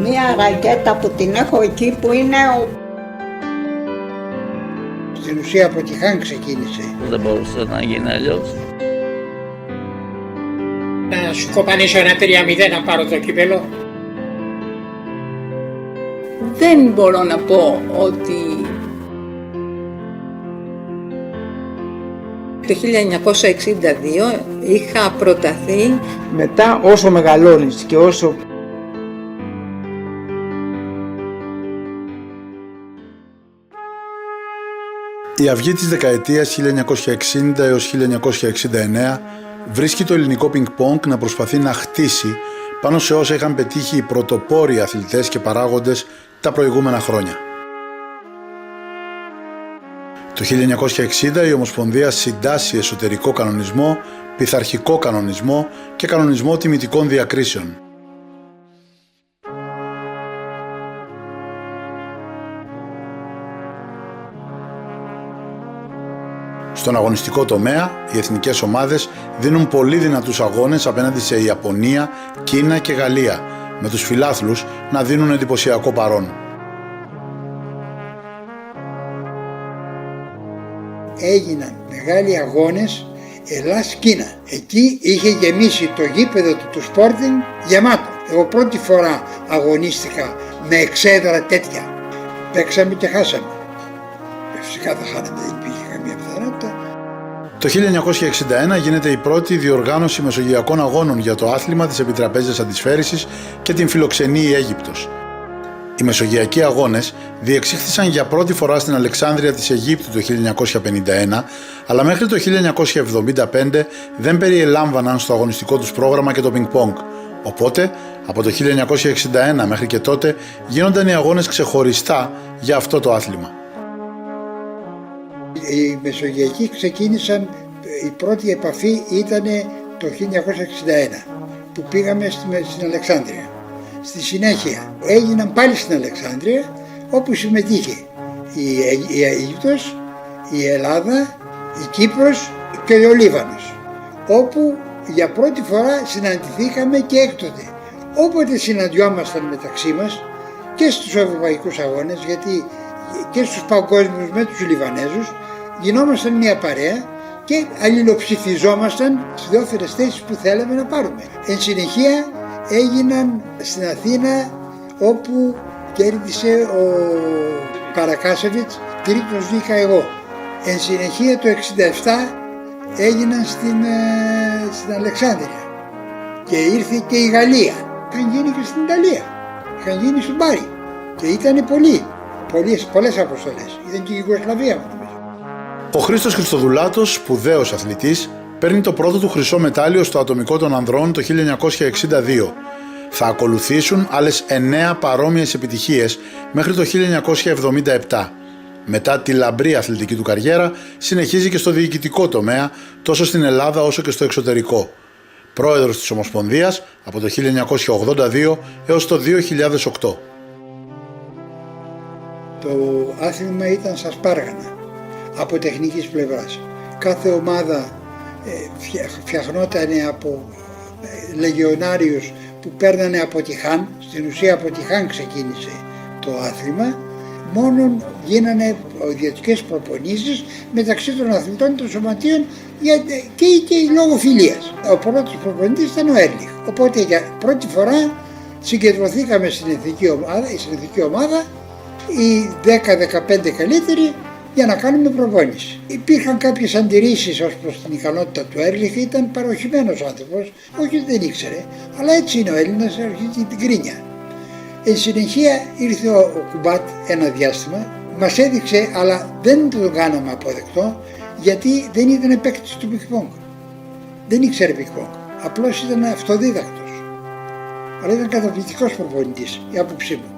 Μία ρακέτα που την έχω εκεί που είναι στην ουσία από τη Χάν ξεκίνησε. Δεν μπορούσε να γίνει αλλιώς. Να σου κοπανίσω ένα 3-0 να πάρω το κύπελο. Δεν μπορώ να πω ότι το 1962 είχα προταθεί. Μετά όσο μεγαλώνεις και όσο Η αυγή της δεκαετίας 1960 έως 1969 βρίσκει το ελληνικό πινκ-πονγκ να προσπαθεί να χτίσει πάνω σε όσα είχαν πετύχει οι πρωτοπόροι αθλητές και παράγοντες τα προηγούμενα χρόνια. Το 1960 η Ομοσπονδία συντάσσει εσωτερικό κανονισμό, πειθαρχικό κανονισμό και κανονισμό τιμητικών διακρίσεων. Στον αγωνιστικό τομέα, οι εθνικές ομάδες δίνουν πολύ δυνατούς αγώνες απέναντι σε Ιαπωνία, Κίνα και Γαλλία, με τους φιλάθλους να δίνουν εντυπωσιακό παρόν. Έγιναν μεγάλοι αγώνες Ελλάς-Κίνα. Εκεί είχε γεμίσει το γήπεδο του Sporting γεμάτο. Εγώ πρώτη φορά αγωνίστηκα με εξέδρα τέτοια. Παίξαμε και χάσαμε. Φυσικά θα χάναμε, δεν υπήρχε καμία πιθανότητα. Το 1961 γίνεται η πρώτη διοργάνωση μεσογειακών αγώνων για το άθλημα της επιτραπέζιας αντισφαίρισης και την φιλοξενεί η Αίγυπτος. Οι μεσογειακοί αγώνες διεξήχθησαν για πρώτη φορά στην Αλεξάνδρεια της Αιγύπτου το 1951, αλλά μέχρι το 1975 δεν περιελάμβαναν στο αγωνιστικό τους πρόγραμμα και το πινκ-πονγκ. Οπότε, από το 1961 μέχρι και τότε, γίνονταν οι αγώνες ξεχωριστά για αυτό το άθλημα. Οι μεσογειακοί ξεκίνησαν, η πρώτη επαφή ήταν το 1961 που πήγαμε στην Αλεξάνδρεια. Στη συνέχεια έγιναν πάλι στην Αλεξάνδρεια, όπου συμμετείχε η Αίγυπτος, η Ελλάδα, η Κύπρος και ο Λίβανος, όπου για πρώτη φορά συναντηθήκαμε και έκτοτε. Όποτε συναντιόμασταν μεταξύ μας και στους ευρωπαϊκούς αγώνες, γιατί και στους παγκόσμιους με τους Λιβανέζους, γινόμασταν μια παρέα και αλληλοψηφιζόμασταν στις διάφορες θέσεις που θέλαμε να πάρουμε. Εν συνεχεία έγιναν στην Αθήνα, όπου κέρδισε ο Καρακάσεβιτς, τρίτος βγήκα εγώ. Εν συνεχεία το 1967 έγιναν στην Αλεξάνδρεια και ήρθε και η Γαλλία. Είχαν γίνει και στην Ιταλία, είχαν γίνει στον Μπάρι και ήταν πολλές αποστολές. Ήταν και η Ιουγκοσλαβία μου νομίζω. Ο Χρήστος Χριστοδουλάτος, σπουδαίος αθλητής, παίρνει το πρώτο του χρυσό μετάλλιο στο ατομικό των ανδρών το 1962. Θα ακολουθήσουν άλλες 9 παρόμοιες επιτυχίες μέχρι το 1977. Μετά τη λαμπρή αθλητική του καριέρα, συνεχίζει και στο διοικητικό τομέα, τόσο στην Ελλάδα όσο και στο εξωτερικό. Πρόεδρος της Ομοσπονδίας από το 1982 έως το 2008. Το άθλημα ήταν στα σπάργανα από τεχνικής πλευράς. Κάθε ομάδα φτιαχνόταν από λεγεωνάριους που παίρνανε από τη Χάν. Στην ουσία από τη Χάν ξεκίνησε το άθλημα. Μόνον γίνανε ιδιωτικές προπονήσεις μεταξύ των αθλητών των σωματείων και λόγω φιλίας. Ο πρώτος προπονητής ήταν ο Έρλιχ. Οπότε για πρώτη φορά συγκεντρωθήκαμε στην εθνική ομάδα οι 10-15 καλύτεροι για να κάνουμε προπόνηση. Υπήρχαν κάποιες αντιρρήσεις ως προς την ικανότητα του Έρλιχ, ήταν παροχημένος άνθρωπος, όχι ότι δεν ήξερε, αλλά έτσι είναι ο Έλληνας, αρχίζει την κρίνια. Εν συνεχεία ήρθε ο Κουμπάτ ένα διάστημα, μας έδειξε, αλλά δεν τον κάναμε αποδεκτό, γιατί δεν ήταν παίκτης του πινκ-πονγκ. Δεν ήξερε πινκ-πονγκ, απλώς ήταν αυτοδίδακτος. Αλλά ήταν καταπληκτικός προπονητής, η άποψή μου.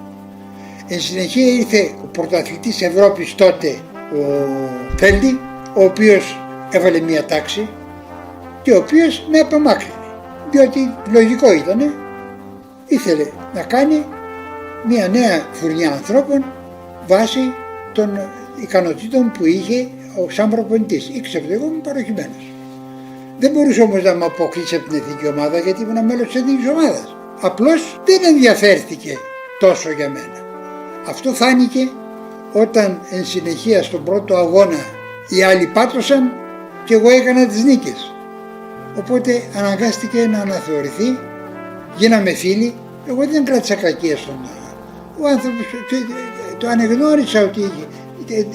Εν συνεχεία ήρθε ο πρωταθλητής Ευρώπης τότε, ο Φέλντι, ο οποίος έβαλε μια τάξη και ο οποίος με απομάκρυνε, διότι λογικό ήτανε, ήθελε να κάνει μια νέα φουρνιά ανθρώπων βάσει των ικανοτήτων που είχε σαν προπονητής. Ήξερε ότι εγώ είμαι παροχημένος. Δεν μπορούσε όμως να με αποκλείσει από την εθνική ομάδα γιατί ήμουν μέλος της εθνικής ομάδας. Απλώς δεν ενδιαφέρθηκε τόσο για μένα. Αυτό φάνηκε όταν εν συνεχεία στον πρώτο αγώνα οι άλλοι πάτωσαν και εγώ έκανα τις νίκες. Οπότε αναγκάστηκε να αναθεωρηθεί, γίναμε φίλοι, εγώ δεν κράτησα κακία στον ο άνθρωπος, το ανεγνώρισα ότι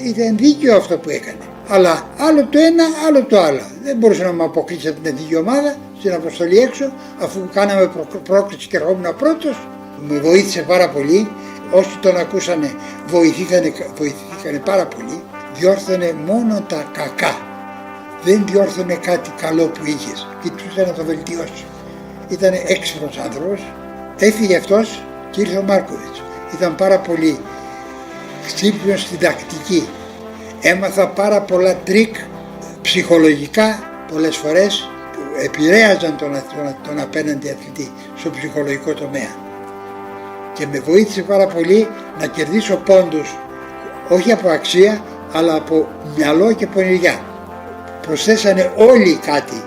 ήταν δίκαιο αυτό που έκανε. Αλλά άλλο το ένα, άλλο το άλλο. Δεν μπορούσε να με αποκλείσει από την εθνική ομάδα στην αποστολή έξω, αφού κάναμε πρόκληση και ερχόμουν πρώτος. Με βοήθησε πάρα πολύ. Όσοι τον ακούσανε βοηθήθηκαν πάρα πολύ. Διόρθωνε μόνο τα κακά. Δεν διόρθωνε κάτι καλό που είχες. Κοιτούσε να το βελτιώσει. Ήταν έξυπνος άνθρωπος. Έφυγε αυτός και ήρθε ο Μάρκοβιτς. Ήταν πάρα πολύ ξύπνιος στην τακτική. Έμαθα πάρα πολλά τρίκ ψυχολογικά πολλές φορές που επηρέαζαν τον απέναντι αθλητή στο ψυχολογικό τομέα. Και με βοήθησε πάρα πολύ να κερδίσω πόντους όχι από αξία αλλά από μυαλό και πονηριά. Προσθέσανε όλοι κάτι.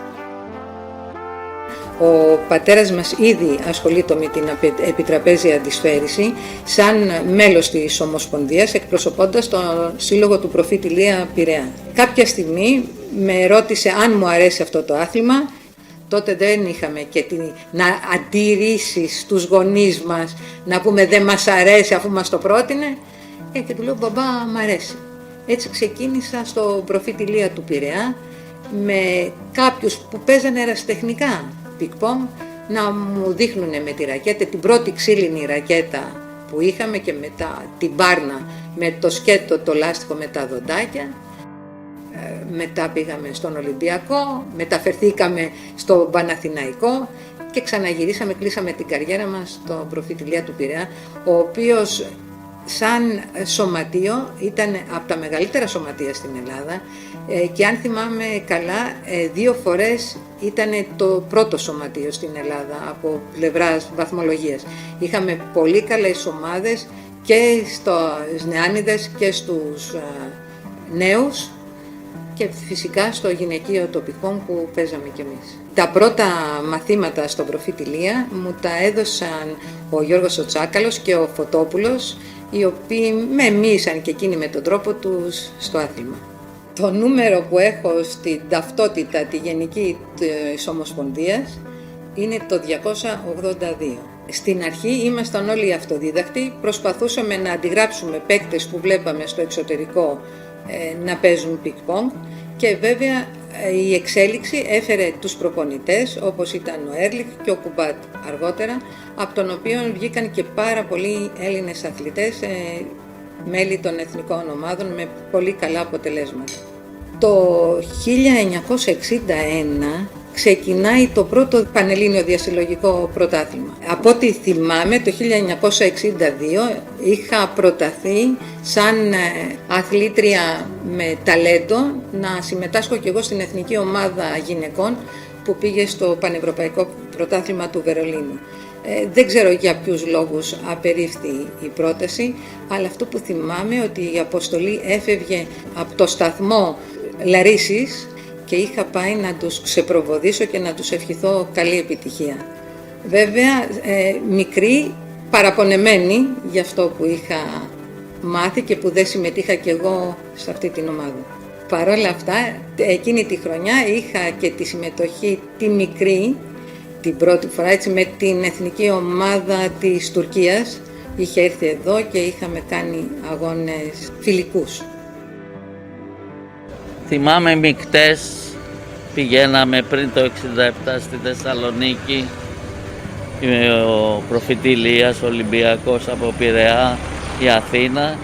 Ο πατέρας μας ήδη ασχολείται με την επιτραπέζια αντισφαίριση σαν μέλος της Ομοσπονδίας, εκπροσωπώντας τον σύλλογο του Προφήτη Ηλία Πειραιά. Κάποια στιγμή με ρώτησε αν μου αρέσει αυτό το άθλημα. Τότε δεν είχαμε και να αντιρρήσεις στους γονείς μας, να πούμε δεν μας αρέσει αφού μας το πρότεινε. Και του λέω μπαμπά μ' αρέσει. Έτσι ξεκίνησα στο Προφήτη Ηλία του Πειραιά με κάποιους που παίζανε ερασιτεχνικά πικ-πονγκ να μου δείχνουν με τη ρακέτα, την πρώτη ξύλινη ρακέτα που είχαμε και μετά την μπάρνα με το σκέτο, το λάστιχο με τα δοντάκια. Μετά πήγαμε στον Ολυμπιακό, μεταφερθήκαμε στο Παναθηναϊκό και ξαναγυρίσαμε, κλείσαμε την καριέρα μας στο Προφήτη Ηλία του Πειραιά, ο οποίος σαν σωματείο ήταν από τα μεγαλύτερα σωματεία στην Ελλάδα και αν θυμάμαι καλά 2 φορές ήταν το πρώτο σωματείο στην Ελλάδα από πλευράς βαθμολογίας. Είχαμε πολύ καλές ομάδες και στους νεάνιδες και στους νέους και φυσικά στο γυναικείο τοπικό που παίζαμε κι εμείς. Τα πρώτα μαθήματα στον Προφήτη Ηλία μου τα έδωσαν ο Γιώργος ο Τσάκαλος και ο Φωτόπουλος, οι οποίοι με μίλησαν και εκείνοι με τον τρόπο τους στο άθλημα. Το νούμερο που έχω στην ταυτότητα τη γενική της Ομοσπονδίας είναι το 282. Στην αρχή ήμασταν όλοι αυτοδίδακτοι, προσπαθούσαμε να αντιγράψουμε παίκτες που βλέπαμε στο εξωτερικό να παίζουν πικ-πονγκ και βέβαια η εξέλιξη έφερε τους προπονητές όπως ήταν ο Έρλιχ και ο Κουμπάτ αργότερα, από τον οποίο βγήκαν και πάρα πολλοί Έλληνες αθλητές, μέλη των εθνικών ομάδων με πολύ καλά αποτελέσματα. Το 1961 ξεκινάει το πρώτο Πανελλήνιο Διασυλλογικό Πρωτάθλημα. Από ό,τι θυμάμαι, το 1962 είχα προταθεί σαν αθλήτρια με ταλέντο να συμμετάσχω και εγώ στην εθνική ομάδα γυναικών που πήγε στο Πανευρωπαϊκό Πρωτάθλημα του Βερολίνου. Δεν ξέρω για ποιους λόγους απερίφθη η πρόταση, αλλά αυτό που θυμάμαι ότι η αποστολή έφευγε από το σταθμό Λαρίσης και είχα πάει να τους ξεπροβοδήσω και να τους ευχηθώ καλή επιτυχία. Βέβαια, μικρή, παραπονεμένη για αυτό που είχα μάθει και που δεν συμμετείχα κι εγώ σε αυτή την ομάδα. Παρ' όλα αυτά, εκείνη τη χρονιά είχα και τη συμμετοχή τη μικρή, την πρώτη φορά, έτσι, με την εθνική ομάδα της Τουρκίας. Είχε έρθει εδώ και είχαμε κάνει αγώνες φιλικούς. Θυμάμαι μικτές, πηγαίναμε πριν το 1967 στη Θεσσαλονίκη, ο Προφήτη Ηλίας, ο Ολυμπιακός από Πειραιά, η Αθήνα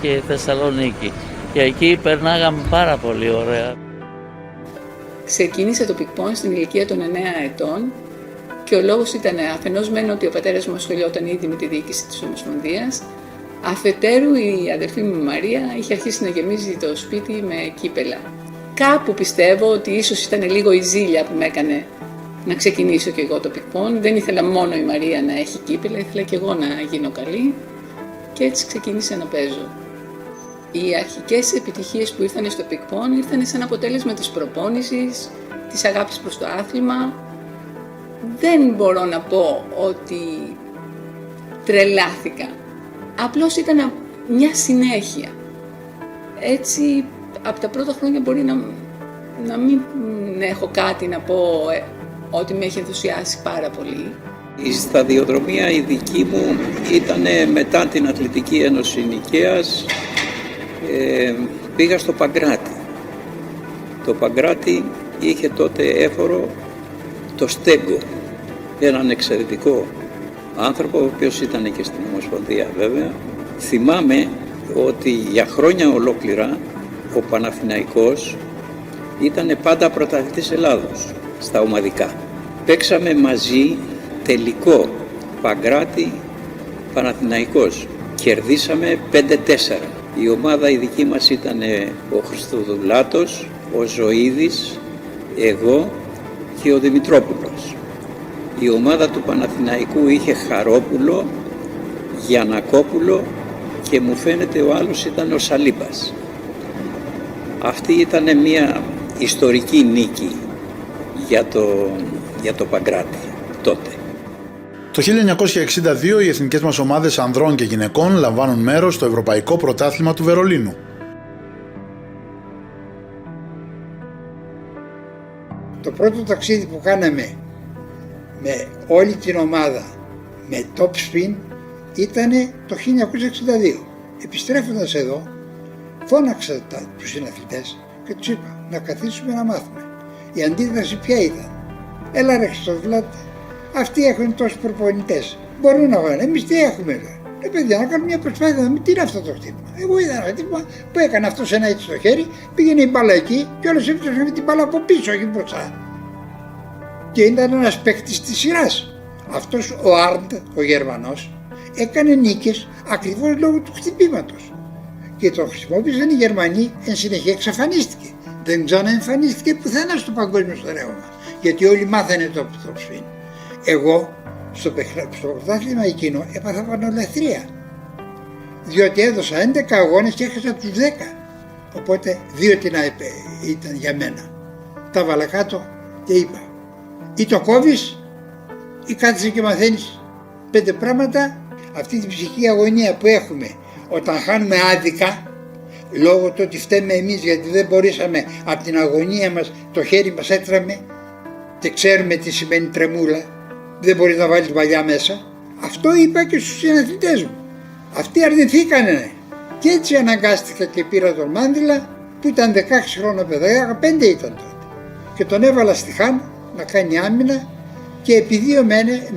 και η Θεσσαλονίκη. Και εκεί περνάγαμε πάρα πολύ ωραία. Ξεκίνησε το πικ-πονγκ στην ηλικία των 9 ετών και ο λόγος ήταν αφενός μεν ότι ο πατέρας μου ασχολιόταν ήδη με τη διοίκηση της Ομοσπονδίας, αφετέρου η αδερφή μου η Μαρία είχε αρχίσει να γεμίζει το σπίτι με κύπελα. Κάπου πιστεύω ότι ίσως ήταν λίγο η ζήλια που με έκανε να ξεκινήσω και εγώ το πικ-πονγκ. Δεν ήθελα μόνο η Μαρία να έχει κύπελα, ήθελα και εγώ να γίνω καλή και έτσι ξεκίνησα να παίζω. Οι αρχικές επιτυχίες που ήρθαν στο πικ-πονγκ ήρθαν σαν αποτέλεσμα της προπόνησης, της αγάπης προς το άθλημα. Δεν μπορώ να πω ότι τρελάθηκα. Απλώς ήταν μια συνέχεια. Έτσι, από τα πρώτα χρόνια μπορεί να μην έχω κάτι να πω ότι με έχει ενθουσιάσει πάρα πολύ. Η σταδιοδρομία η δική μου ήταν μετά την Αθλητική Ένωση Νικαίας. Πήγα στο Παγκράτη. Το Παγκράτη είχε τότε έφορο το Στέγκο, έναν εξαιρετικό άνθρωπο, ο οποίος ήταν και στην Ομοσπονδία βέβαια. Θυμάμαι ότι για χρόνια ολόκληρα ο Παναθηναϊκός ήταν πάντα πρωταθλητής Ελλάδος στα ομαδικά. Παίξαμε μαζί τελικό Παγκράτη Παναθηναϊκός. Κερδίσαμε 5-4. Η ομάδα η δική μας ήταν ο Χριστοδουλάτος, ο Ζωίδης, εγώ και ο Δημητρόπουλος. Η ομάδα του Παναθηναϊκού είχε Χαρόπουλο, Γιαννακόπουλο και μου φαίνεται ο άλλος ήταν ο Σαλίπας. Αυτή ήταν μια ιστορική νίκη για το Παγκράτη τότε. Το 1962 οι εθνικές μας ομάδες ανδρών και γυναικών λαμβάνουν μέρος στο Ευρωπαϊκό Πρωτάθλημα του Βερολίνου. Το πρώτο ταξίδι που κάναμε με όλη την ομάδα με top spin ήταν το 1962. Επιστρέφοντας εδώ, φώναξα τους συναθλητές και τους είπα να καθίσουμε να μάθουμε. Η αντίδραση ποια ήταν? Έλα ρε Χριστοδουλάτε, αυτοί έχουν τόσους προπονητές, μπορούν να βάλουν, εμείς τι έχουμε? Παιδιά, να κάνουμε μια προσπάθεια να μην τι είναι αυτό το χτύπημα. Εγώ είδα ένα χτύπημα που έκανε αυτός ένα έτσι στο χέρι, πήγαινε η μπάλα εκεί και όλος έπαιζε με την μπάλα από πίσω, όχι μπροστά. Και ήταν ένας παίκτης της σειράς. Αυτός ο Άρντ, ο Γερμανός, έκανε νίκες ακριβώς λόγω του χτυπήματος. Και το χρησιμοποίησαν οι Γερμανοί, εν συνεχεία εξαφανίστηκε. Δεν ξαναεμφανίστηκε πουθενά στο παγκόσμιο στερέωμα. Γιατί όλοι μάθανε το spin. Εγώ στο πρωτάθλημα εκείνο έπαθα πανολαθρία. Διότι έδωσα 11 αγώνες και έχασα τους 10. Οπότε 2 την ήταν για μένα. Τα βάλα κάτω και είπα, ή το κόβεις ή κάθεσαι και μαθαίνεις 5 πράγματα. Αυτή την ψυχική αγωνία που έχουμε όταν χάνουμε άδικα, λόγω του ότι φταίμε εμείς γιατί δεν μπορέσαμε από την αγωνία μας, το χέρι μας έτραμε και ξέρουμε τι σημαίνει τρεμούλα, δεν μπορείς να βάλεις παλιά μέσα. Αυτό είπα και στους συναθλητές μου. Αυτοί αρνηθήκανε και έτσι αναγκάστηκα και πήρα τον Μάνδυλα που ήταν 16 χρόνια παιδάκι, 15 ήταν τότε, και τον έβαλα στη Χάν να κάνει άμυνα και επί 2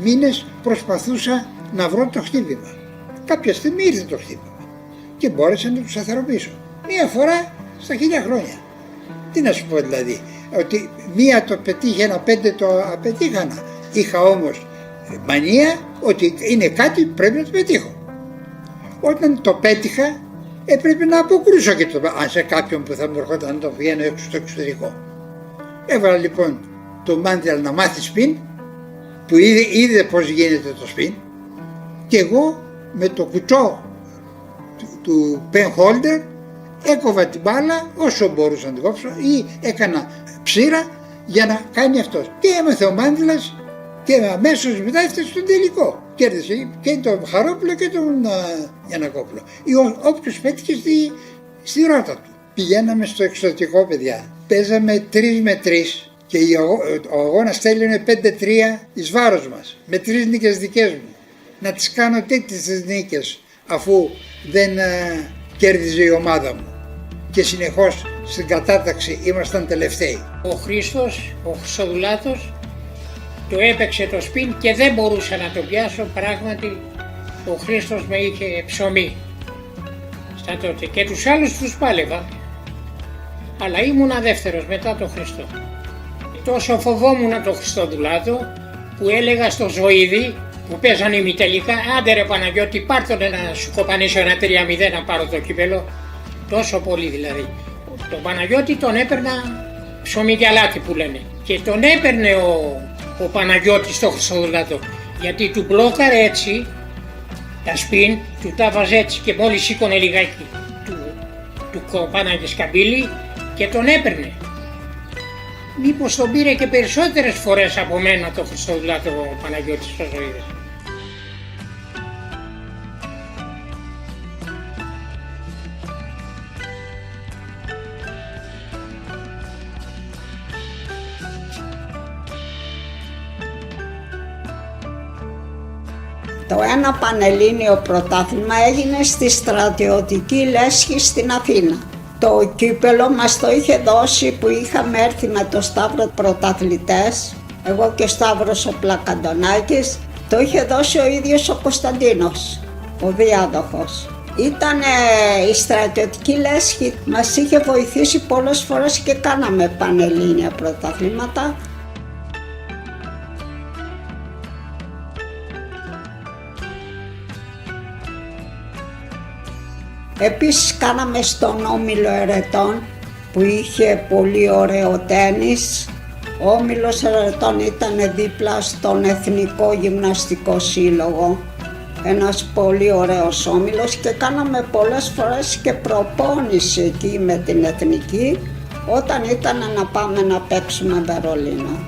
μήνες προσπαθούσα να βρω το χτύπημα. Κάποια στιγμή ήρθε το χτύπημα και μπόρεσα να τους σταθεροποιήσω. Μία φορά στα 1000 χρόνια. Τι να σου πω δηλαδή, ότι μία το πετύχε, ένα 5 το απετύχανα. Είχα όμως μανία ότι είναι κάτι που πρέπει να το πετύχω. Όταν το πέτυχα έπρεπε να αποκρούσω και αν σε κάποιον που θα μου ερχόταν να το βγαίνω έξω στο εξωτερικό. Έβαλα λοιπόν το Μάντελ να μάθει σπιν, που είδε πώς γίνεται το σπιν, και εγώ με το κουτσό του penholder έκοβα την μπάλα όσο μπορούσα να την κόψω ή έκανα ψήρα για να κάνει αυτός. Και έμαθε ο Μάντελας και αμέσως μετά έφτασε στον τελικό. Κέρδισε και τον Χαρόπουλο και τον Γιαννακόπουλο. Όποιος πέτυχε στη ρότα του. Πηγαίναμε στο εξωτικό, παιδιά. Παίζαμε 3 με 3 και ο αγώνας τέλειωνε 5-3 εις βάρος μας. Με 3 νίκες δικές μου. Να τις κάνω τέτοιες νίκες αφού δεν κέρδιζε η ομάδα μου. Και συνεχώς στην κατάταξη ήμασταν τελευταίοι. Ο Χρήστος, ο Χρυσοδουλάτος, το έπαιξε το σπιν και δεν μπορούσα να το πιάσω. Πράγματι ο Χρήστος με είχε ψωμί στα τότε και τους άλλους τους πάλευα, αλλά ήμουνα δεύτερος μετά τον Χριστό. Τόσο φοβόμουν τον Χριστοδουλάτο που έλεγα στο Ζωίδη που παίζανε ημιτελικά, άντε ρε Παναγιώτη, πάρ' τον να σου κοπανίσω ένα 3-0 να πάρω το κύπελο. Τόσο πολύ δηλαδή. Τον Παναγιώτη τον έπαιρνα ψωμί και αλάτι που λένε, και τον έπαιρνε ο Παναγιώτης στο Χριστοδουλάτο, γιατί του μπλόκαρε έτσι τα σπιν, του τα βάζε έτσι και μόλις σήκωνε λιγάκι του κοπάναγε σκαμπίλι και τον έπαιρνε. Μήπως τον πήρε και περισσότερες φορές από μένα το Χριστοδουλάτο ο Παναγιώτης Χρυσοειδής. Το ένα πανελλήνιο πρωτάθλημα έγινε στη στρατιωτική λέσχη στην Αθήνα. Το κύπελο μας το είχε δώσει που είχαμε έρθει με το Σταύρο πρωταθλητές, εγώ και ο Σταύρος ο Πλακαντονάκης, το είχε δώσει ο ίδιος ο Κωνσταντίνος, ο διάδοχος. Ήταν η στρατιωτική λέσχη, μας είχε βοηθήσει πολλές φορές και κάναμε πανελλήνια πρωταθλήματα. Επίσης κάναμε στον Όμιλο Ερετών που είχε πολύ ωραίο τένις. Ο Όμιλος Ερετών ήταν δίπλα στον Εθνικό Γυμναστικό Σύλλογο. Ένας πολύ ωραίος όμιλος και κάναμε πολλές φορές και προπόνηση εκεί με την Εθνική όταν ήταν να πάμε να παίξουμε Βερολίνο.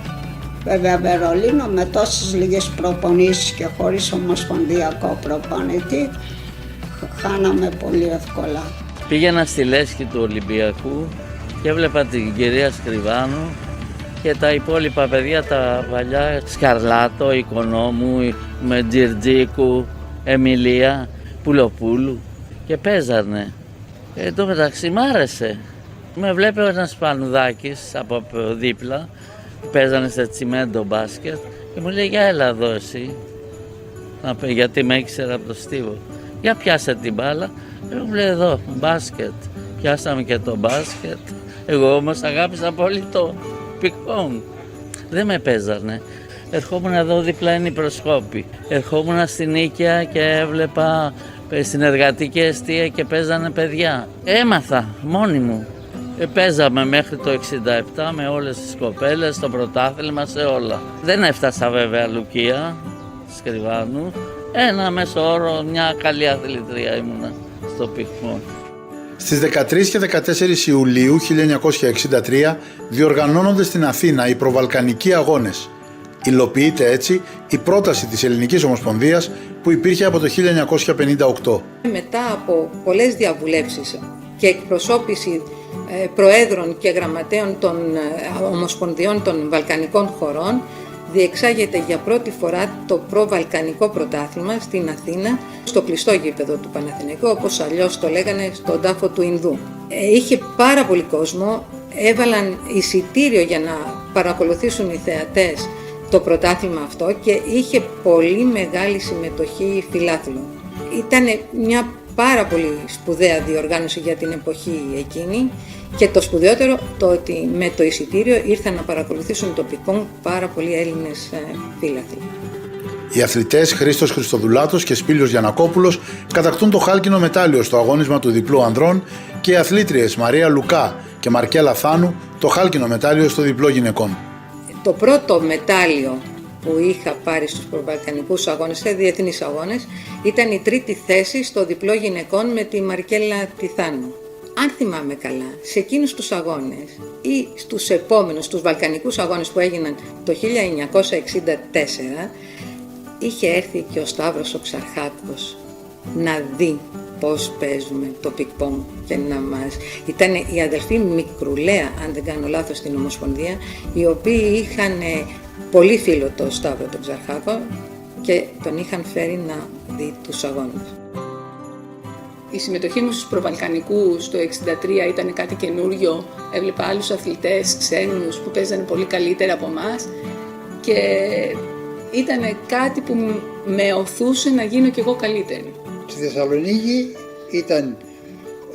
Βέβαια Βερολίνο με τόσες λίγες προπονήσεις και χωρίς ομοσπονδιακό προπονητή χάναμε πολύ εύκολα. Πήγαινα στη λέσχη του Ολυμπιακού και έβλεπα την κυρία Σκριβάνου και τα υπόλοιπα παιδιά τα παλιά, Σκαρλάτο, Οικονόμου, με Τζιρτζίκου, Εμιλία, Πουλοπούλου και παίζανε. Εν τω μεταξύ μ' άρεσε. Με βλέπει ένας Πανουδάκης από δίπλα, παίζανε σε τσιμέντο μπάσκετ και μου λέει για έλα εδώ εσύ, γιατί με ήξερα από το Στίβο. Για πιάσε την μπάλα, μου λέει εδώ μπάσκετ, πιάσαμε και το μπάσκετ. Εγώ όμως αγάπησα πολύ το πικ-πονγκ. Δεν με παίζανε. Ερχόμουν εδώ δίπλα είναι η προσκόπη. Ερχόμουν στην Νίκαια και έβλεπα στην εργατική εστία και παίζανε παιδιά. Έμαθα μόνη μου. Παίζαμε μέχρι το 67 με όλες τις κοπέλες, στο πρωτάθλημα, σε όλα. Δεν έφτασα βέβαια Λουκία, Σκριβάνου. Ένα μέσο όρο, μια καλή αθλητρία ήμουνα στο πικ-πονγκ. Στις 13 και 14 Ιουλίου 1963 διοργανώνονται στην Αθήνα οι προβαλκανικοί αγώνες. Υλοποιείται έτσι η πρόταση της Ελληνικής Ομοσπονδίας που υπήρχε από το 1958. Μετά από πολλές διαβουλεύσεις και εκπροσώπηση προέδρων και γραμματέων των Ομοσπονδιών των Βαλκανικών χωρών, διεξάγεται για πρώτη φορά το προβαλκανικό πρωτάθλημα στην Αθήνα, στο κλειστό γήπεδο του Παναθηναϊκού, όπως αλλιώς το λέγανε, στον τάφο του Ινδού. Είχε πάρα πολύ κόσμο, έβαλαν εισιτήριο για να παρακολουθήσουν οι θεατές το πρωτάθλημα αυτό και είχε πολύ μεγάλη συμμετοχή φιλάθλων. Ήταν μια πάρα πολύ σπουδαία διοργάνωση για την εποχή εκείνη και το σπουδαιότερο το ότι με το εισιτήριο ήρθαν να παρακολουθήσουν το πικ-πονγκ πάρα πολλοί Έλληνες φίλαθλοι. Οι αθλητές Χρήστος Χριστοδουλάτος και Σπύλιος Γιαννακόπουλος κατακτούν το χάλκινο μετάλλιο στο αγώνισμα του διπλού ανδρών και οι αθλήτριες Μαρία Λουκά και Μαρκέλα Θάνου το χάλκινο μετάλλιο στο διπλό γυναικών. Το πρώτο μετάλλιο που είχα πάρει στους προβαλκανικούς αγώνες, σε διεθνείς αγώνες, ήταν η τρίτη θέση στο διπλό γυναικών με τη Μαρκέλα Θάνου. Αν θυμάμαι καλά, σε εκείνους τους αγώνες ή στους επόμενους, στους βαλκανικούς αγώνες που έγιναν το 1964, είχε έρθει και ο Σταύρος ο Ξαρχάκος να δει πώς παίζουμε το πικ-πονγκ και να μας... Ήταν οι αδελφοί Μικρουλέα, αν δεν κάνω λάθος, στην Ομοσπονδία, οι οποίοι είχαν πολύ φίλο το Σταύρο τον Ξαρχάκο και τον είχαν φέρει να δει τους αγώνες. Η συμμετοχή μου στους προβαλκανικούς το 1963 ήταν κάτι καινούριο. Έβλεπα άλλους αθλητές ξένους που παίζανε πολύ καλύτερα από εμάς και ήταν κάτι που με οθούσε να γίνω κι εγώ καλύτερη. Στη Θεσσαλονίκη ήταν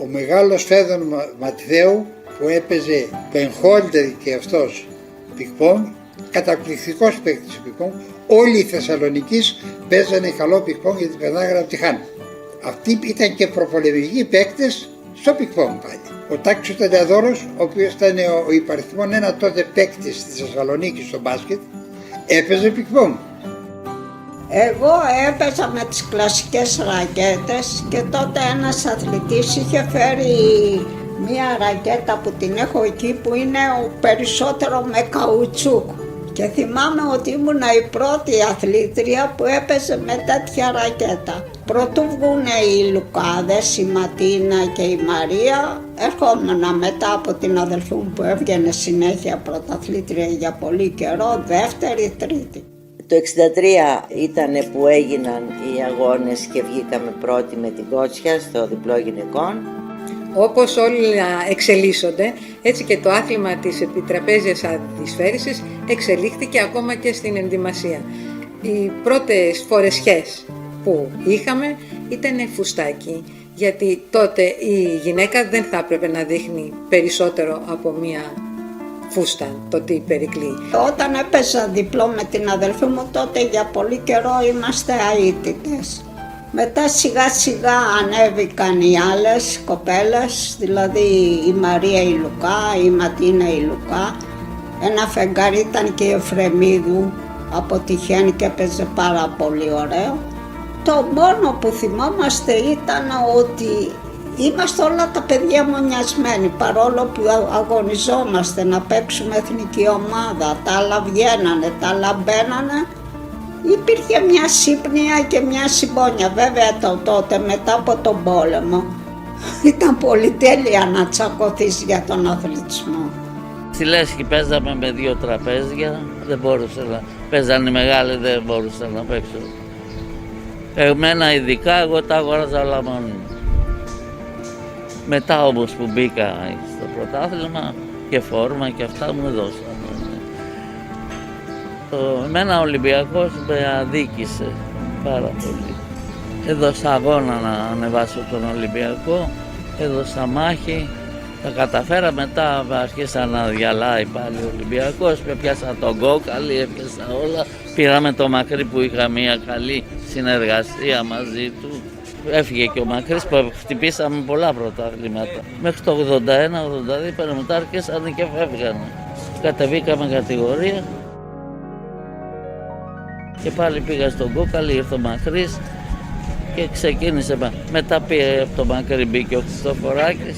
ο μεγάλος Φέδων Ματθαίου που έπαιζε πενχόλτερ και αυτός πικ-πονγκ, καταπληκτικός παίκτης πικ-πονγκ. Όλοι οι Θεσσαλονικείς παίζανε καλό πικ-πονγκ γιατί περνάγανε από τη Χάνη. Αυτοί ήταν και προπολεμικοί παίκτες στο πικ-πονγκ πάλι. Ο Τάκης ο Τενταδόρος, ο οποίος ήταν ο υπαριθμόν ένα τότε παίκτης στη Θεσσαλονίκη στο μπάσκετ, έπαιζε πικ-πονγκ. Εγώ έπαιζα με τις κλασικές ρακέτες και τότε ένας αθλητής είχε φέρει Μία ρακέτα που την έχω εκεί που είναι περισσότερο με καουτσούκ. Και θυμάμαι ότι ήμουνα η πρώτη αθλήτρια που έπαιζε με τέτοια ρακέτα. Πρωτού βγουνε οι Λουκάδες, η Ματίνα και η Μαρία, ερχόμουνα μετά από την αδελφή μου που έβγαινε συνέχεια πρωταθλήτρια για πολύ καιρό, δεύτερη, τρίτη. Το 1963 ήταν που έγιναν οι αγώνες και βγήκαμε πρώτοι με την Κότσια στο διπλό γυναικών. Όπως όλοι εξελίσσονται, έτσι και το άθλημα της επιτραπέζιας αντισφαίρισης εξελίχθηκε ακόμα και στην ενδυμασία. Οι πρώτες φορεσιές που είχαμε ήταν φουστάκι, γιατί τότε η γυναίκα δεν θα έπρεπε να δείχνει περισσότερο από μία φούστα, το τι περικλεί. Όταν έπαιζα διπλό με την αδελφή μου, τότε για πολύ καιρό είμαστε αίτητες. Μετά σιγά σιγά ανέβηκαν οι άλλες κοπέλες, δηλαδή η Μαρία η Λουκά, η Ματίνα η Λουκά. Ένα φεγγάρι ήταν και η Εφρεμίδου από τη Χένη και έπαιζε πάρα πολύ ωραίο. Το μόνο που θυμόμαστε ήταν ότι είμαστε όλα τα παιδιά μονιασμένοι, παρόλο που αγωνιζόμαστε να παίξουμε εθνική ομάδα, τα άλλα βγαίνανε, τα άλλα μπαίνανε. Υπήρχε μια σύμπνοια και μια συμπόνια. Βέβαια τότε μετά από τον πόλεμο ήταν πολυτέλεια να τσακωθείς για τον αθλητισμό. Στη Λέσχη παίζαμε με 2 τραπέζια, δεν μπορούσα να παίζανε οι μεγάλοι, δεν μπορούσα να παίξω. Εμένα ειδικά εγώ τα αγόραζα όλα μόνο μου. Μετά όμως που μπήκα στο πρωτάθλημα και φόρμα και αυτά μου δώσαν. Εμένα ο Ολυμπιακός με αδίκησε πάρα πολύ. Έδωσα αγώνα να ανεβάσω τον Ολυμπιακό, έδωσα μάχη, τα καταφέρα, μετά άρχισα να διαλάει πάλι ο Ολυμπιακός, με πιάσα τον κόκαλη, έπιασα όλα. Πήραμε το Μακρύ που είχα μια καλή συνεργασία μαζί του. Έφυγε και ο Μακρύς που χτυπήσαμε πολλά πρωταθλήματα. Μέχρι το 81-82 μετά άρχισαν και φεύγανε. Κατεβήκαμε κατηγορία. Και πάλι πήγα στον κόκαλη, ήρθε ο Μακρύς και ξεκίνησε. Μετά πήγε από το Μακρύ, μπήκε ο Χριστοφοράκης.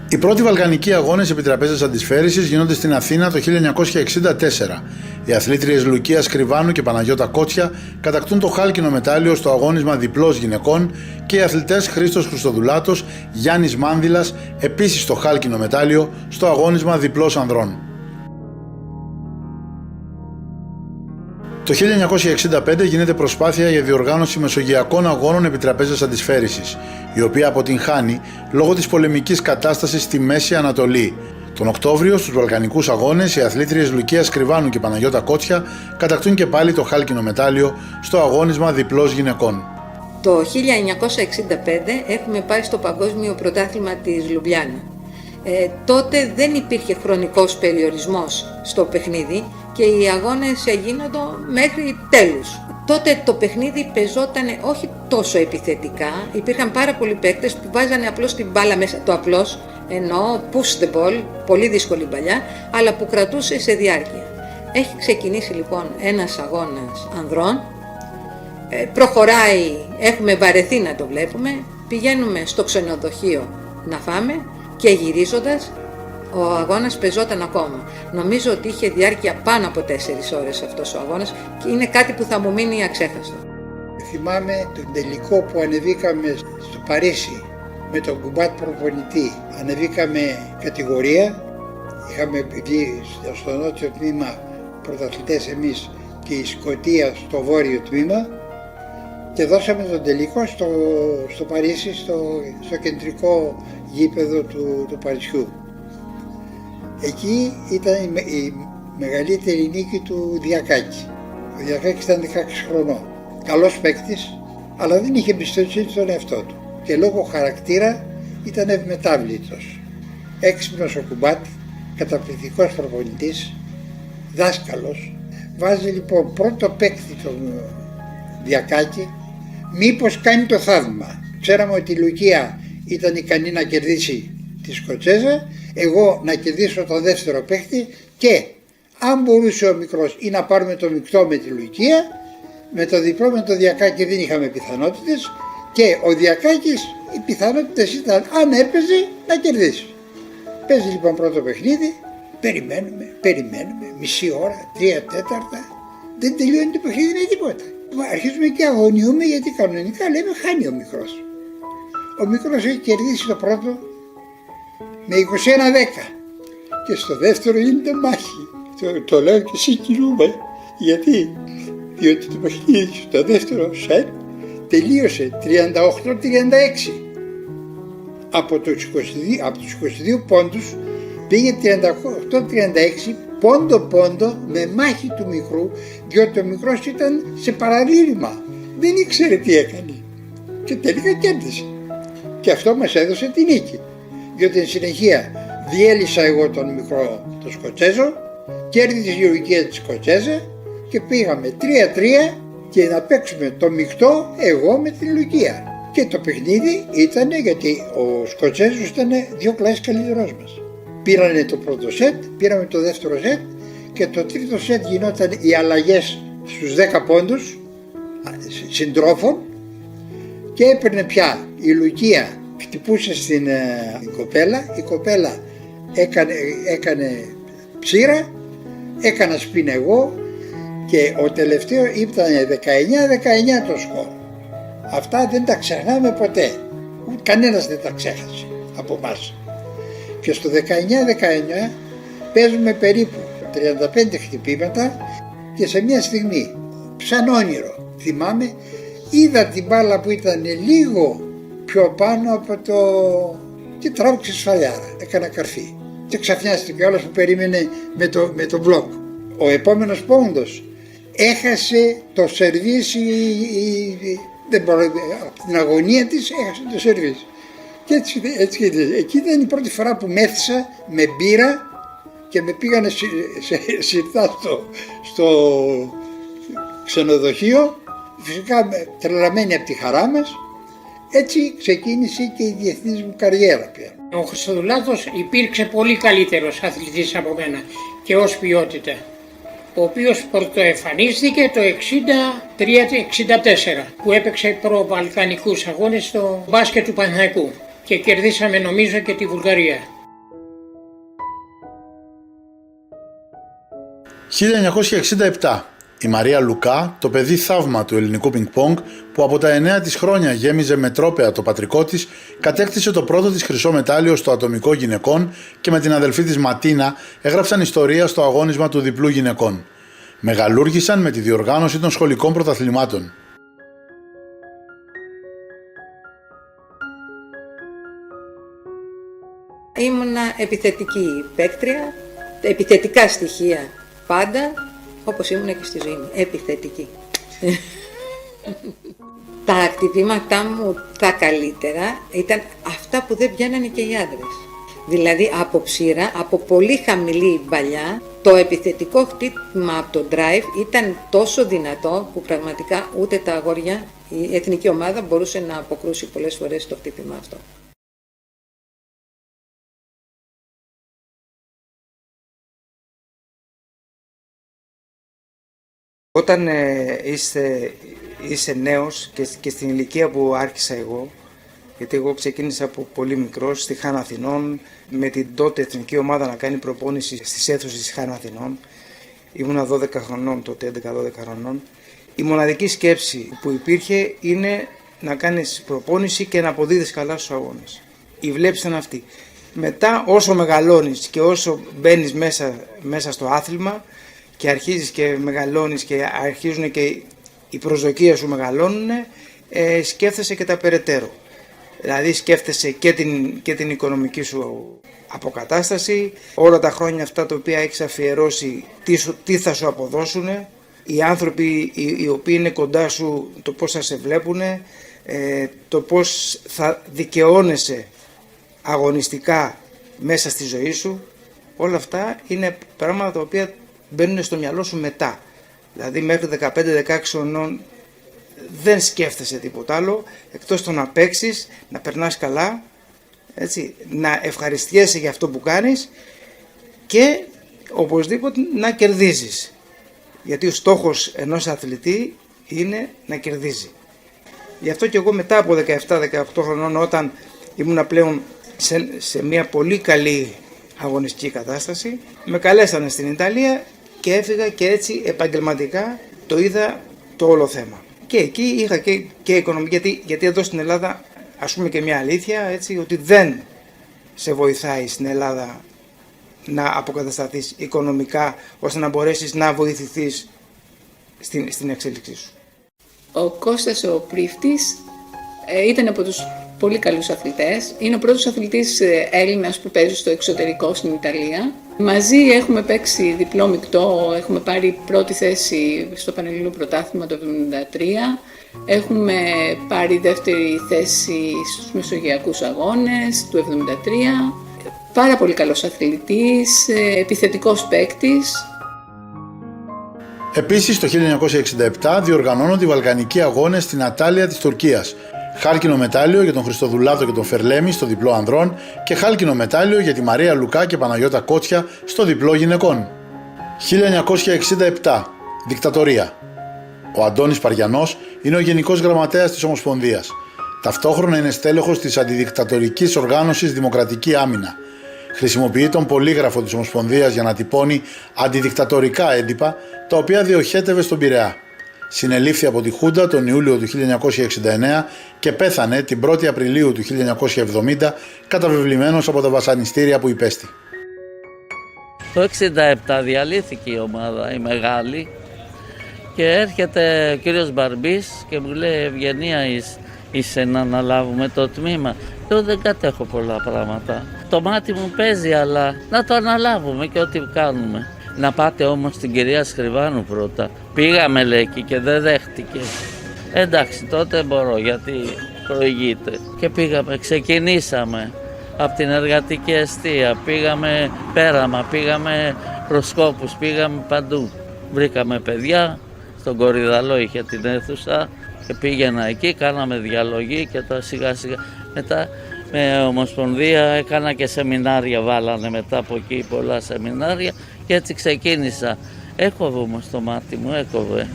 Οι πρώτοι Βαλκανικοί αγώνες επιτραπέζιας αντισφαίρισης γίνονται στην Αθήνα το 1964. Οι αθλήτριες Λουκία Σκριβάνου και Παναγιώτα Κότσια κατακτούν το χάλκινο μετάλλιο στο αγώνισμα διπλός γυναικών και οι αθλητές Χρήστος Χριστοδουλάτος, Γιάννης Μάνδυλας επίσης το χάλκινο μετάλλιο στο αγώνισμα διπλός ανδρών. Το 1965 γίνεται προσπάθεια για διοργάνωση μεσογειακών αγώνων επιτραπέζιας αντισφαίρισης, η οποία αποτυγχάνει λόγω της πολεμικής κατάστασης στη Μέση Ανατολή. Τον Οκτώβριο στους Βαλκανικούς αγώνες οι αθλήτριες Λουκία Σκριβάνου και Παναγιώτα Κότσια κατακτούν και πάλι το χάλκινο μετάλλιο στο αγώνισμα διπλός γυναικών. Το 1965 έχουμε πάει στο Παγκόσμιο Πρωτάθλημα της Λουμπλιάνα. Τότε δεν υπήρχε χρονικός περιορισμός στο παιχνίδι και οι αγώνες γίνονται μέχρι τέλους. Τότε το παιχνίδι πεζόταν όχι τόσο επιθετικά, υπήρχαν πάρα πολλοί παίκτες που βάζανε απλώς την μπάλα μέσα, το απλώς, ενώ push the ball, πολύ δύσκολη μπαλιά, αλλά που κρατούσε σε διάρκεια. Έχει ξεκινήσει λοιπόν ένας αγώνας ανδρών, προχωράει, έχουμε βαρεθεί να το βλέπουμε, πηγαίνουμε στο ξενοδοχείο να φάμε και γυρίζοντας ο αγώνας πεζόταν ακόμα. Νομίζω ότι είχε διάρκεια πάνω από 4 ώρες αυτός ο αγώνας και είναι κάτι που θα μου μείνει αξέχαστο. Θυμάμαι τον τελικό που ανεβήκαμε στο Παρίσι με τον Κουμπάτ προπονητή. Ανεβήκαμε κατηγορία, είχαμε βγει στο νότιο τμήμα πρωταθλητές εμείς και η Σκωτία στο βόρειο τμήμα και δώσαμε τον τελικό στο Παρίσι, στο κεντρικό γήπεδο του Παρισιού. Εκεί ήταν η μεγαλύτερη νίκη του Διακάκη. Ο Διακάκης ήταν 16 χρονών. Καλός παίκτης, αλλά δεν είχε εμπιστοσύνη στον εαυτό του. Και λόγω χαρακτήρα ήταν ευμετάβλητος. Έξυπνος ο Κουμπάτ, καταπληκτικός προπονητής, δάσκαλος. Βάζει λοιπόν πρώτο παίκτη τον Διακάκη, μήπως κάνει το θαύμα. Ξέραμε ότι η Λουκία ήταν ικανή να κερδίσει τη Σκοτσέζα, εγώ να κερδίσω τον δεύτερο παίκτη και αν μπορούσε ο μικρός ή να πάρουμε το μεικτό με τη Λουκία, με το διπλό με το Διακάκη δεν είχαμε πιθανότητες Και ο Διακάκης, οι πιθανότητες ήταν αν έπαιζε να κερδίσει. Παίζει λοιπόν πρώτο παιχνίδι, περιμένουμε, μισή ώρα, 3/4, δεν τελειώνει το παιχνίδι με τίποτα. Αρχίζουμε και αγωνιούμε γιατί κανονικά λέμε χάνει ο μικρός. Ο μικρός έχει κερδίσει το πρώτο με 21-10 και στο δεύτερο είναι μάχη. Το λέω και συγκινούμε. Γιατί? Διότι το παιχνίδι στο δεύτερο σετ τελείωσε 38-36. Από τους 22 πόντους πήγε 38-36 πόντο με μάχη του μικρού, διότι ο μικρός ήταν σε παραλήρημα. Δεν ήξερε τι έκανε και τελικά κέρδισε. Και αυτό μας έδωσε τη νίκη, διότι εν συνεχεία διέλυσα εγώ τον μικρό τον Σκοτσέζο, κέρδισε η Λουκία τη Σκοτσέζα και πήγαμε 3-3 και να παίξουμε το μεικτό εγώ με την Λουκία. Και το παιχνίδι ήταν γιατί ο Σκοτσέζος ήταν 2 κλάσεις καλύτερός μας. Πήρανε το πρώτο σετ, πήραμε το δεύτερο σετ και το τρίτο σετ γινόταν οι αλλαγές στους 10 πόντους συντρόφων και έπαιρνε πια η Λουκία, χτυπούσε στην κοπέλα, η κοπέλα έκανε ψήρα, έκανα σπιν εγώ και ο τελευταίο ήταν 19-19 το σκορ. Αυτά δεν τα ξεχνάμε ποτέ, κανένας δεν τα ξέχασε από εμάς. Και στο 19-19 παίζουμε περίπου 35 χτυπήματα και σε μια στιγμή, σαν όνειρο θυμάμαι, είδα την μπάλα που ήταν λίγο πιο πάνω από το και τράβηξε σφαλιάρα, έκανα καρφί. Και ξαφνιάστηκε όλος που περίμενε με το μπλοκ. Ο επόμενος πόντος έχασε το σερβίς, από την αγωνία της έχασε το σερβίς. Και έτσι εκεί ήταν η πρώτη φορά που μέθησα με μπύρα και με πήγανε σιρτά στο ξενοδοχείο, φυσικά τρελαμένοι από τη χαρά μας. Έτσι ξεκίνησε και η διεθνής μου καριέρα πια. Ο Χριστοδουλάκος υπήρξε πολύ καλύτερος αθλητής από μένα και ως ποιότητα, ο οποίος πρωτοεμφανίστηκε το 63-64 που έπαιξε προβαλκανικούς αγώνες στο μπάσκετ του Παναθηναϊκού και κερδίσαμε νομίζω και τη Βουλγαρία. 1967. Η Μαρία Λουκά, το παιδί θαύμα του ελληνικού πινκ-πονγκ που από τα 9 της χρόνια γέμιζε με τρόπαια το πατρικό της, κατέκτησε το πρώτο της χρυσό μετάλλιο στο ατομικό γυναικών και με την αδελφή της Ματίνα έγραψαν ιστορία στο αγώνισμα του διπλού γυναικών. Μεγαλούργησαν με τη διοργάνωση των σχολικών πρωταθλημάτων. Ήμουνα επιθετική παίκτρια, επιθετικά στοιχεία πάντα, όπως ήμουνα και στη ζωή μου, επιθετική. Τα χτυπήματά μου τα καλύτερα ήταν αυτά που δεν πιάνανε και οι άντρες. Δηλαδή από ψήρα, από πολύ χαμηλή μπαλιά, το επιθετικό χτύπημα από το drive ήταν τόσο δυνατό που πραγματικά ούτε τα αγόρια, η εθνική ομάδα μπορούσε να αποκρούσει πολλές φορές το χτύπημα αυτό. Όταν είσαι νέος και στην ηλικία που άρχισα εγώ, γιατί εγώ ξεκίνησα από πολύ μικρός στη Χάνα Αθηνών με την τότε εθνική ομάδα να κάνει προπόνηση στις αίθουσες της Χάνα Αθηνών. Ήμουνα 12 χρονών τότε, 11-12 χρονών. Η μοναδική σκέψη που υπήρχε είναι να κάνεις προπόνηση και να αποδίδεις καλά στους αγώνες. Η βλέψη ήταν αυτή. Μετά όσο μεγαλώνεις και όσο μπαίνεις μέσα στο άθλημα και αρχίζεις και μεγαλώνεις και αρχίζουν και οι προσδοκίες σου μεγαλώνουν, σκέφτεσαι και τα περαιτέρω. Δηλαδή σκέφτεσαι και την οικονομική σου αποκατάσταση, όλα τα χρόνια αυτά τα οποία έχεις αφιερώσει, τι θα σου αποδώσουν, οι άνθρωποι οι οποίοι είναι κοντά σου, το πώς θα σε βλέπουν, το πώς θα δικαιώνεσαι αγωνιστικά μέσα στη ζωή σου. Όλα αυτά είναι πράγματα τα οποία μπαίνουν στο μυαλό σου μετά. Δηλαδή μέχρι 15-16 χρονών δεν σκέφτεσαι τίποτα άλλο εκτός το να παίξεις, να περνάς καλά, έτσι, να ευχαριστιέσαι για αυτό που κάνεις και οπωσδήποτε να κερδίζεις. Γιατί ο στόχος ενός αθλητή είναι να κερδίζει. Γι' αυτό και εγώ μετά από 17-18 χρονών, όταν ήμουν πλέον σε μια πολύ καλή αγωνιστική κατάσταση, με καλέσανε στην Ιταλία και έφυγα και έτσι επαγγελματικά το είδα το όλο θέμα. Και εκεί είχα και οικονομική, γιατί εδώ στην Ελλάδα, ας πούμε και μια αλήθεια, έτσι, ότι δεν σε βοηθάει στην Ελλάδα να αποκατασταθείς οικονομικά ώστε να μπορέσεις να βοηθηθείς στην εξέλιξή σου. Ο Κώστας ο Πρίφτης ήταν από τους πολύ καλούς αθλητές. Είναι ο πρώτος αθλητής Έλληνας που παίζει στο εξωτερικό στην Ιταλία. Μαζί έχουμε παίξει διπλό μεικτό, έχουμε πάρει πρώτη θέση στο Πανελληνικό Πρωτάθλημα το 1973. Έχουμε πάρει δεύτερη θέση στους Μεσογειακούς Αγώνες του 1973. Πάρα πολύ καλός αθλητής, επιθετικός παίκτης. Επίσης το 1967 διοργανώνονται οι Βαλκανικοί Αγώνες στην Αντάλια της Τουρκίας. Χάλκινο μετάλλιο για τον Χριστοδουλάδο και τον Φερλέμι στο διπλό ανδρών και χάλκινο μετάλλιο για τη Μαρία Λουκά και Παναγιώτα Κότσια στο διπλό γυναικών. 1967. Δικτατορία. Ο Αντώνης Παριανός είναι ο Γενικός Γραμματέας της Ομοσπονδίας. Ταυτόχρονα είναι στέλεχος της αντιδικτατορικής οργάνωσης Δημοκρατική Άμυνα. Χρησιμοποιεί τον πολύγραφο της Ομοσπονδίας για να τυπώνει αντιδικτατορικά έντυπα, τα οποία διοχέτευε στον Πειραιά. Συνελήφθη από τη Χούντα τον Ιούλιο του 1969 και πέθανε την 1η Απριλίου του 1970 καταβεβλημένος από τα βασανιστήρια που υπέστη. Το 1967 διαλύθηκε η ομάδα, η μεγάλη, και έρχεται ο κύριος Μπαρμπής και μου λέει «Ευγενία είσαι να αναλάβουμε το τμήμα». Εγώ δεν κατέχω πολλά πράγματα. Το μάτι μου παίζει, αλλά να το αναλάβουμε και ό,τι κάνουμε. Να πάτε όμως στην κυρία Σκριβάνου πρώτα. Πήγαμε, λέει, εκεί και δεν δέχτηκε. Εντάξει, τότε μπορώ, γιατί προηγείται. Και πήγαμε, ξεκινήσαμε από την εργατική εστία. Πήγαμε Πέραμα, πήγαμε Προσκόπους, πήγαμε παντού. Βρήκαμε παιδιά, στον Κορυδαλό είχε την αίθουσα και πήγαινα εκεί, κάναμε διαλογή και τώρα σιγά σιγά. Μετά με Ομοσπονδία έκανα και σεμινάρια, βάλανε μετά από εκεί πολλά σεμινάρια και έτσι ξεκίνησα. Έκοβε όμως το μάτι μου, έκοβε.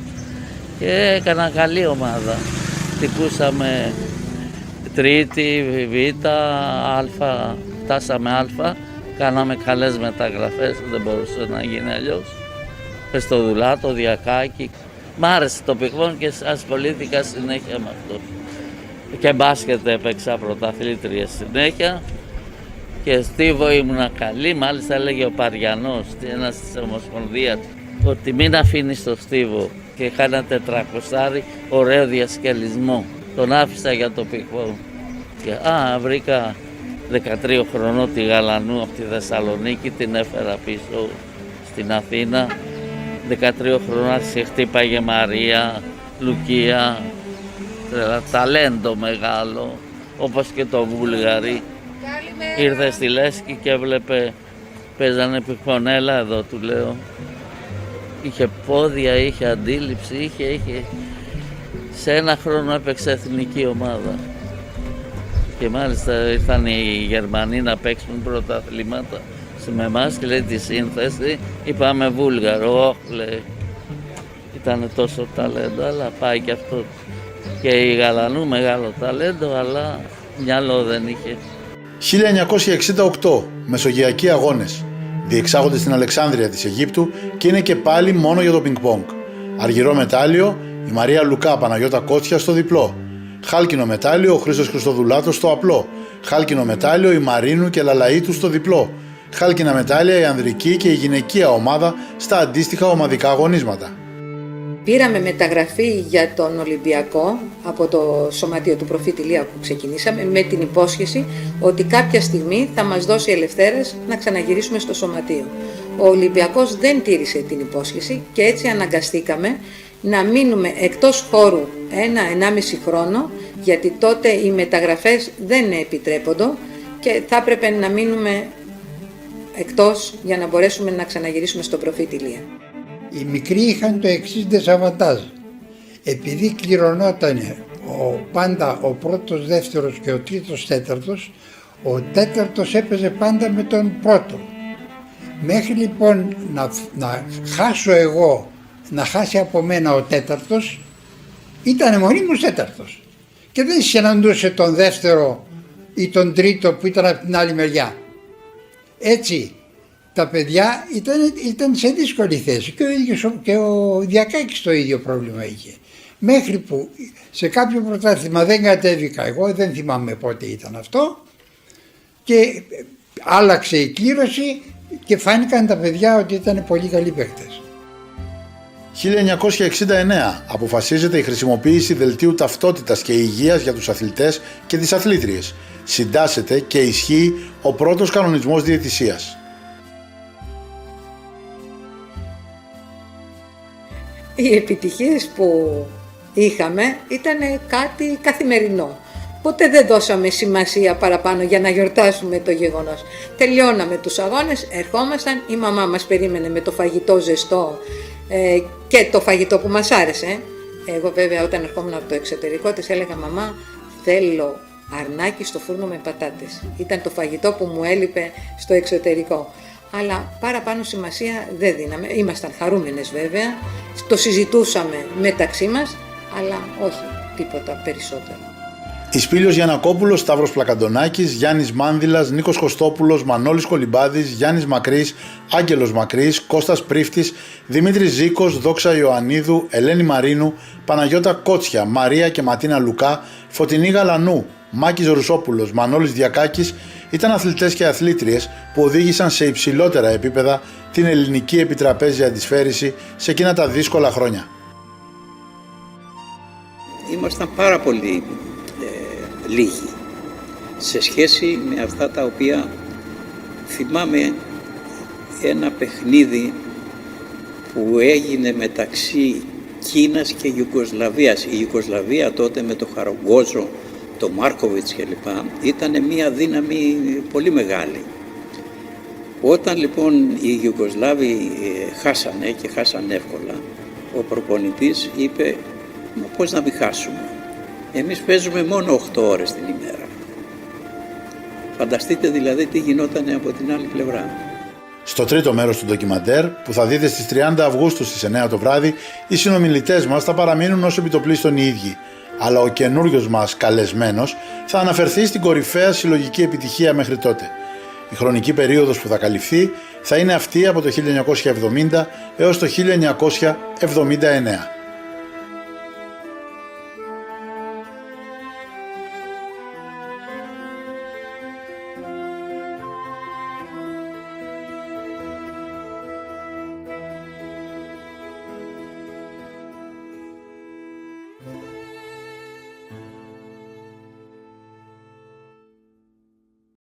Και έκανα καλή ομάδα. Τυπούσαμε τρίτη, β, α, φτάσαμε α, κάναμε καλές μεταγραφές, δεν μπορούσε να γίνει αλλιώς. Χριστοδουλάτο, Διακάκη. Μ' άρεσε το πικβόν και ασχολήθηκα συνέχεια με αυτό. Και μπάσκετ έπαιξα πρωταθλήτριες συνέχεια και στίβο ήμουνα καλή, μάλιστα έλεγε ο Παριανός, ένας της Ομοσπονδίας, ότι μην αφήνεις το στίβο, και είχα ένα 400 ωραίο διασκελισμό, τον άφησα για το πικβόν. Και βρήκα 13 χρονών τη Γαλανού από τη Θεσσαλονίκη, την έφερα πίσω στην Αθήνα. 13 χρονών άρχισε, χτύπαγε Μαρία, Λουκία, ταλέντο μεγάλο, όπως και το Βούλγαρη. Ήρθε στη Λέσχη και έβλεπε, παίζανε πιχονέλα εδώ, του λέω. Είχε πόδια, είχε αντίληψη, είχε. Σε ένα χρόνο έπαιξε εθνική ομάδα. Και μάλιστα ήρθαν οι Γερμανοί να παίξουν πρωταθλήματα με εμάς και λέει τη σύνθεση, είπαμε Βούλγαρο, λέει. Ήταν τόσο ταλέντο, αλλά πάει και αυτό. Και η Γαλανού μεγάλο ταλέντο, αλλά μυαλό δεν είχε. 1968. Μεσογειακοί Αγώνες. Διεξάγονται στην Αλεξάνδρεια της Αιγύπτου και είναι και πάλι μόνο για το πινκ-πονγκ. Αργυρό μετάλλιο, η Μαρία Λουκά Παναγιώτα Κότσια στο διπλό. Χάλκινο μετάλλιο, ο Χρήστος Χριστοδουλάτος στο απλό. Χάλκινο μετάλλιο, η Μαρίνου και Λαλαΐτου στο διπλό. Χάλκινα μετάλλια, η ανδρική και η γυναικεία ομάδα στα αντίστοιχα ομαδικά αγωνίσματα. Πήραμε μεταγραφή για τον Ολυμπιακό από το σωματείο του Προφήτη Ηλία που ξεκινήσαμε, με την υπόσχεση ότι κάποια στιγμή θα μας δώσει ελευθέρες να ξαναγυρίσουμε στο σωματείο. Ο Ολυμπιακός δεν τήρησε την υπόσχεση και έτσι αναγκαστήκαμε να μείνουμε εκτός χώρου 1-1,5 χρόνο, γιατί τότε οι μεταγραφές δεν επιτρέπονται και θα έπρεπε να μείνουμε εκτός για να μπορέσουμε να ξαναγυρίσουμε στο Προφήτη Ηλία. Οι μικροί είχαν το εξής ντεσαβαντάζ. Επειδή κληρωνόταν πάντα ο πρώτος, δεύτερος και ο τρίτος, τέταρτος, ο τέταρτος έπαιζε πάντα με τον πρώτο. Μέχρι λοιπόν να χάσω εγώ, να χάσει από μένα ο τέταρτος, ήταν μονίμως τέταρτος. και δεν συναντούσε τον δεύτερο ή τον τρίτο που ήταν από την άλλη μεριά. Έτσι τα παιδιά ήταν σε δύσκολη θέση και ο ίδιος και ο Διακάκης το ίδιο πρόβλημα είχε. Μέχρι που σε κάποιο πρωτάθλημα δεν κατέβηκα εγώ, δεν θυμάμαι πότε ήταν αυτό, και άλλαξε η κλήρωση και φάνηκαν τα παιδιά ότι ήταν πολύ καλοί παίκτες. 1969 αποφασίζεται η χρησιμοποίηση δελτίου ταυτότητας και υγείας για τους αθλητές και τις αθλήτριες. Συντάσσεται και ισχύει ο πρώτος κανονισμός διαιτησίας. Οι επιτυχίες που είχαμε ήταν κάτι καθημερινό. Ποτέ δεν δώσαμε σημασία παραπάνω για να γιορτάσουμε το γεγονός. Τελειώναμε τους αγώνες, ερχόμασταν, η μαμά μας περίμενε με το φαγητό ζεστό και το φαγητό που μας άρεσε. Εγώ βέβαια όταν ερχόμουν από το εξωτερικό της έλεγα «Μαμά, θέλω αρνάκι στο φούρνο με πατάτες». Ήταν το φαγητό που μου έλειπε στο εξωτερικό. Αλλά παραπάνω σημασία δεν δίναμε. Ήμασταν χαρούμενες βέβαια, το συζητούσαμε μεταξύ μας, αλλά όχι τίποτα περισσότερο. Ισπήλιος Γιαννακόπουλος, Σταύρος Πλακαντονάκης, Γιάννης Μάνδυλας, Νίκος Κωστόπουλος, Μανώλης Κολυμπάδης, Γιάννης Μακρύς, Άγγελος Μακρύς, Κώστας Πρίφτης, Δημήτρης Ζήκος, Δόξα Ιωαννίδου, Ελένη Μαρίνου, Παναγιώτα Κότσια, Μαρία και Ματίνα Λουκά, Φωτεινή Γαλανού, Μάκης Ρουσόπουλος, Μανώλης Διακάκης ήταν αθλητές και αθλήτριες που οδήγησαν σε υψηλότερα επίπεδα την ελληνική επιτραπέζια αντισφαίριση σε εκείνα τα δύσκολα χρόνια. Ήμασταν πάρα πολύ λίγοι σε σχέση με αυτά τα οποία θυμάμαι. Ένα παιχνίδι που έγινε μεταξύ Κίνας και Ιουγκοσλαβίας. Η Ιουγκοσλαβία τότε με το Χαρογκόζο, το Μάρκοβιτς κλπ. Ήταν μια δύναμη πολύ μεγάλη. Όταν λοιπόν οι Ιουγκοσλάβοι χάσανε και χάσανε εύκολα, ο προπονητής είπε «Μα πώς να μην χάσουμε, εμείς παίζουμε μόνο 8 ώρες την ημέρα». Φανταστείτε δηλαδή τι γινόταν από την άλλη πλευρά. Στο τρίτο μέρος του ντοκιμαντέρ, που θα δείτε στις 30 Αυγούστου στις 9 το βράδυ, οι συνομιλητές μας θα παραμείνουν ως επιτοπλίστων οι ίδιοι, αλλά ο καινούριος μας καλεσμένος θα αναφερθεί στην κορυφαία συλλογική επιτυχία μέχρι τότε. Η χρονική περίοδος που θα καλυφθεί θα είναι αυτή από το 1970 έως το 1979.